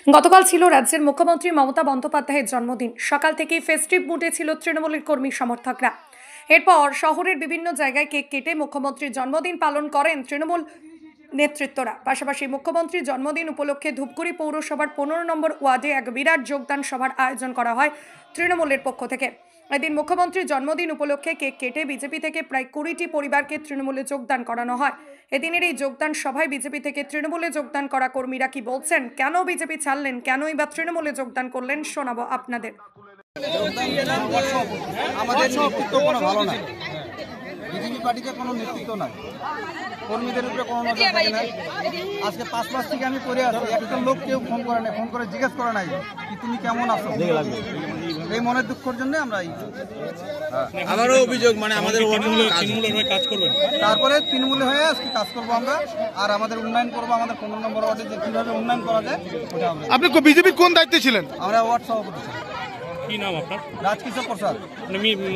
গতকাল ছিল রাজ্যের মুখ্যমন্ত্রী মমতা বন্দ্যোপাধ্যায়ের জন্মদিন। সকাল থেকেই ফেস্টিভ মুডে ছিল তৃণমূলের কর্মী সমর্থকরা। এরপর শহরের বিভিন্ন জায়গায় কেক কেটে মুখ্যমন্ত্রীর জন্মদিন পালন করেন তৃণমূল নেতৃত্বরা। পাশাপাশি মুখ্যমন্ত্রীর জন্মদিন উপলক্ষে ধূপগুড়ি পৌরসভার 15 নম্বর ওয়ার্ডে এক বিরাট যোগদান সভার আয়োজন করা হয় তৃণমূলের পক্ষ থেকে। এদিন মুখ্যমন্ত্রীর জন্মদিন উপলক্ষে কেক কেটে বিজেপি থেকে প্রায় 20টি পরিবারকে তৃণমূলে যোগদান করানো হয়। এদিনের এই যোগদান সভায় বিজেপি থেকে তৃণমূলে যোগদান করা কর্মীরা কি বলছেন, কেন বিজেপি ছাড়লেন, কেনই বা তৃণমূলে যোগদান করলেন, শোনাবো আপনাদের। আমাদের নেতৃত্ব কোনো ভালো না, বিজেপি পার্টিতে কোনো নেতৃত্ব নাই, কর্মীদের উপরে কোনো নজর থাকে না। আজকে 5 মাস থেকে আমি করে আসছি, একটা লোক কেউ ফোন করে নাই, ফোন করে জিজ্ঞেস করে নাই কি তুমি কেমন আছো। এই মনের দুঃখের জন্য আমরা আমারও অভিযোগ আমাদের কাজ করবেন, তারপরে তৃণমূল হয়ে আজকে কাজ করবো আমরা, আর আমাদের উন্নয়ন করবো। আমাদের 15 নম্বর ওয়ার্ডে যে কিভাবে উন্নয়ন করা যায় ওটা আমরা। আপনি বিজেপির কোন দায়িত্বে ছিলেন? আমরা ওয়ার্ড সভাপতি। কি নাম আপনার? রাজকিশোর প্রসাদ।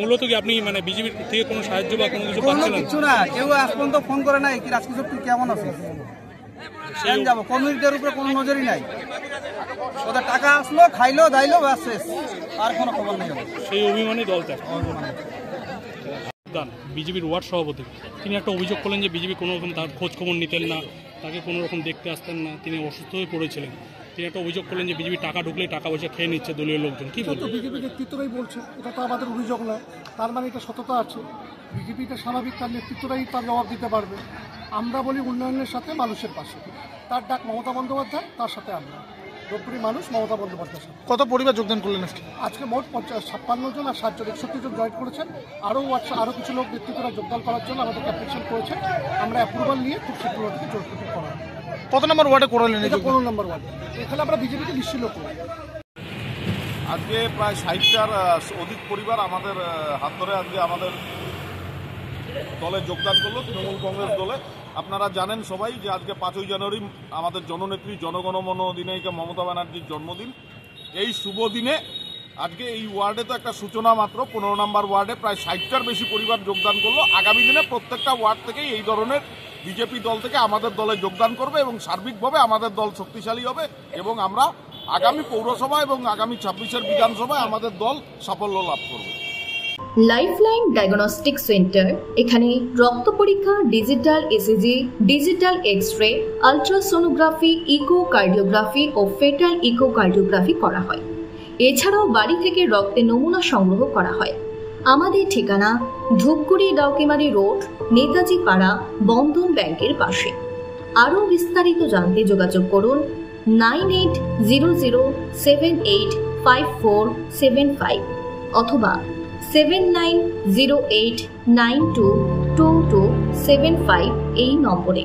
মূলত কি আপনি বিজেপির থেকে কোনো সাহায্য বা কোনো কিছু কোনো পাচ্ছেন? কিছু না, কেউ আজ পর্যন্ত ফোন করে নাই কি রাজকিশোর তুই কেমন আছিস, কেন যাবো। কর্মীদের উপরে কোনো নজরই নাই, ওদের টাকা আসলো, খাইলো, দাইলো, ব্যাস শেষ, আর কোনো খবর নেই। সেই অভিমানী দল ত্যাগ। বিজেপির ওয়ার্ড সভাপতি তিনি একটা অভিযোগ করলেন যে বিজেপি কোনো রকম তার খোঁজ খবর নিতেন না, তাকে কোনো রকম দেখতে আসতেন না, তিনি অসুস্থ হয়ে পড়েছিলেন। তিনি একটা অভিযোগ করলেন যে বিজেপি টাকা ঢুকলে টাকা পয়সা খেয়ে নিচ্ছে দলীয় লোকজন। কি বলতো? বিজেপি নেতৃত্বরাই বলছে, এটা তো আমাদের অভিযোগ নয়, তার মানে এটা সততা আছে। বিজেপিটা স্বাভাবিক, তার নেতৃত্বরাই তার জবাব দিতে পারবে। আমরা বলি উন্নয়নের সাথে মানুষের পাশে, তার ডাক মমতা বন্দ্যোপাধ্যায়, তার সাথে আমরা ধূপগুড়ি মানুষ মমতা বন্দ্যোপাধ্যায়ের সাথে। কত পরিবার যোগদান করলেন আজকে? মোট 56 জন আর 7 জন, 61 জন জয়েন করেছেন। আরও কিছু লোক নেতৃত্বরা যোগদান করার জন্য আমাদের অ্যাপ্লিকেশন করেছেন, আমরা অ্যাপ্রুভাল নিয়ে খুব শীঘ্র থেকে যোগদান করা। কত নম্বর ওয়ার্ডে করলেন? এটা 15 নম্বর ওয়ার্ডে। এখানে আমরা বিজেপিকে নিশ্চিত করি। আজকে প্রায় 60টার অধিক পরিবার আমাদের হাত ধরে আজকে আমাদের দলে যোগদান করলো, তৃণমূল কংগ্রেস দলে। আপনারা জানেন সবাই যে আজকে 5ই জানুয়ারি আমাদের জননেত্রী জনগণমন অধিনায়িকা মমতা ব্যানার্জির জন্মদিন। এই শুভ দিনে আজকে এই ওয়ার্ডে তো একটা সূচনা মাত্র, 15 নম্বর ওয়ার্ডে প্রায় 60টার বেশি পরিবার যোগদান করলো। আগামী দিনে প্রত্যেকটা ওয়ার্ড থেকেই এই ধরনের বিজেপি দল থেকে আমাদের দলে যোগদান করবে এবং সার্বিকভাবে আমাদের দল শক্তিশালী হবে এবং আমরা আগামী পৌরসভা এবং আগামী 26-এর বিধানসভায় আমাদের দল সাফল্য লাভ করবে। লাইফলাইন ডায়াগনস্টিক সেন্টার, এখানে রক্ত পরীক্ষা, digital ECG, digital x-ray, ultrasonography, echocardiography ও ফেটাল ইকোকার্ডিওগ্রাফি করা হয়। এছাড়াও বাড়ি থেকে রক্তের নমুনা সংগ্রহ করা হয়। আমাদের ঠিকানা ধূপগুড়ি ডাউকিমারি রোড, নেতাজি পাড়া, বন্ধন ব্যাংকের পাশে। আরও বিস্তারিত জানতে যোগাযোগ করুন 9808785475 অথবা 7908922275 এই নম্বরে।